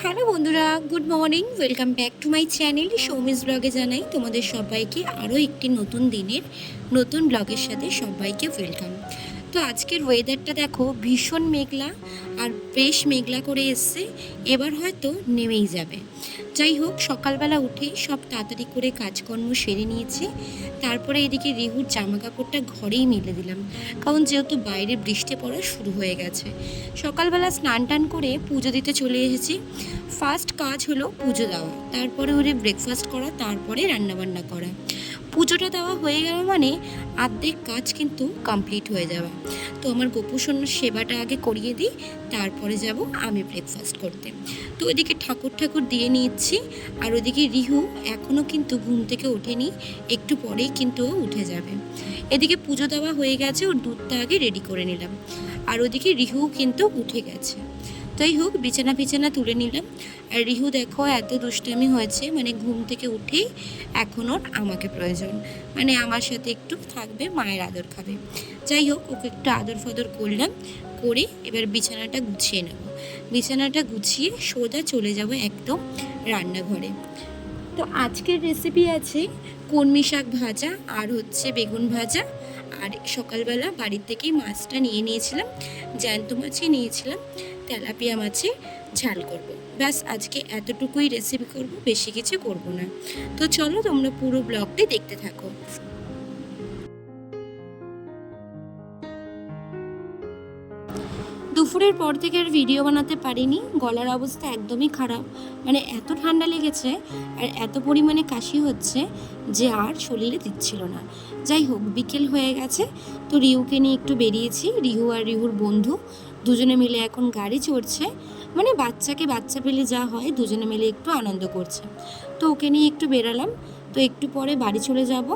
Hello বন্ধুরা, good morning. Welcome back to my channel Soumi's ব্লগে। জানাই তোমাদের সবাইকে আরও একটি নতুন দিনের নতুন ব্লগের সাথে সবাইকে ওয়েলকাম। তো আজকের ওয়েদারটা দেখো, ভীষণ মেঘলা আর বেশ মেঘলা করে এসছে। এবার হয়তো নেমেই যাবে। যাই হোক, সকালবেলা উঠেই সব তাড়াতাড়ি করে কাজকর্ম সেরে নিয়েছি। তারপরে এদিকে রিহুর জামা কাপড়টা ঘরেই মেলে দিলাম, কারণ যেহেতু বাইরে বৃষ্টি পড়া শুরু হয়ে গেছে। সকালবেলা স্নান টান করে পুজো দিতে চলে এসেছি। ফার্স্ট কাজ হলো পুজো দেওয়া, তারপরে ওরে ব্রেকফাস্ট করা, তারপরে রান্নাবান্না করা। পুজোটা দেওয়া হয়ে গেল মানে অর্ধেক কাজ কিন্তু কমপ্লিট হয়ে যাওয়া। তো আমার গোপুসোনার সেবাটা আগে করিয়ে দিই, তারপরে যাব আমি ব্রেকফাস্ট করতে। তো ওইদিকে ঠাকুর দিয়ে নিচ্ছি, আর ওইদিকে রিহু এখনও কিন্তু ঘুম থেকে ওঠেনি, একটু পরেই কিন্তু ও উঠে যাবে। এদিকে পুজো দেওয়া হয়ে গেছে, ওর দুধটা আগে রেডি করে নিলাম, আর ওদিকে রিহু কিন্তু উঠে গেছে। যাই হোক, বিছানা তুলে নিলাম। আর রিহু দেখো এত দুষ্টামি হয়েছে, মানে ঘুম থেকে উঠেই এখন ওর আমাকে প্রয়োজন, মানে আমার সাথে একটু থাকবে, মায়ের আদর খাবে। যাই হোক, ওকে একটু আদর ফদর করলাম, করে এবার বিছানাটা গুছিয়ে নেব। বিছানাটা গুছিয়ে সোজা চলে যাব একদম রান্নাঘরে। তো আজকের রেসিপি আছে কলমি শাক ভাজা আর হচ্ছে বেগুন ভাজা। আর সকালবেলা বাড়ির থেকেই মাছটা নিয়ে নিয়েছিলাম, জ্যান্ত মাছই নিয়েছিলাম, তেলাপিয়া মাছে ঝাল করব। ব্যাস আজকে এতটুকুই রেসিপি করব, বেশি কিছু করব না। তো চলো তোমরা পুরো ব্লগটি দেখতে থাকো। দুপুরের পর থেকে আর ভিডিও বানাতে পারিনি, গলার অবস্থা একদমই খারাপ, মানে এত ঠান্ডা লেগেছে আর এত পরিমাণে কাশি হচ্ছে যে আর শরীরে দিচ্ছিল না। যাই হোক, বিকেল হয়ে গেছে, তো রিহুকে নিয়ে একটু বেরিয়েছি। রিহু আর রিহুর বন্ধু দুজনে মিলে এখন গাড়ি চড়ছে, মানে বাচ্চাকে বাচ্চা পেলে যা হয়, দুজনে মিলে একটু আনন্দ করছে। তো ওকে নিয়ে একটু বেরালাম। তো একটু পরে বাড়ি চলে যাব,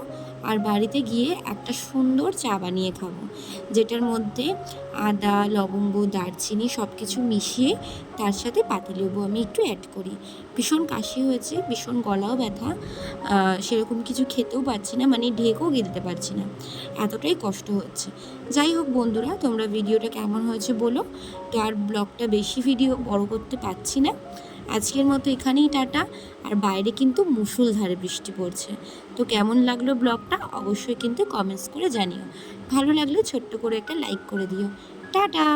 আর বাড়িতে গিয়ে একটা সুন্দর চা বানিয়ে খাবো, যেটার মধ্যে আদা, লবঙ্গ, দারচিনি সব কিছু মিশিয়ে তার সাথে পাতিলেবু আমি একটু অ্যাড করি। ভীষণ কাশি হয়েছে, ভীষণ গলাও ব্যথা, সেরকম কিছু খেতেও পারছি না, মানে ঢেকেও গিলতে পারছি না, এতটাই কষ্ট হচ্ছে। যাই হোক বন্ধুরা, তোমরা ভিডিওটা কেমন হয়েছে বলো। তো আর ব্লগটা বেশি ভিডিও বড় করতে পারছি না, আজকের মতো এখানেই টাটা। আর বাইরে কিন্তু মুষলধারে বৃষ্টি পড়ছে। তো কেমন লাগলো ব্লগটা অবশ্যই কিন্তু কমেন্টস করে জানিও। ভালো লাগলে ছোট্ট করে একটা লাইক করে দিও। টাটা।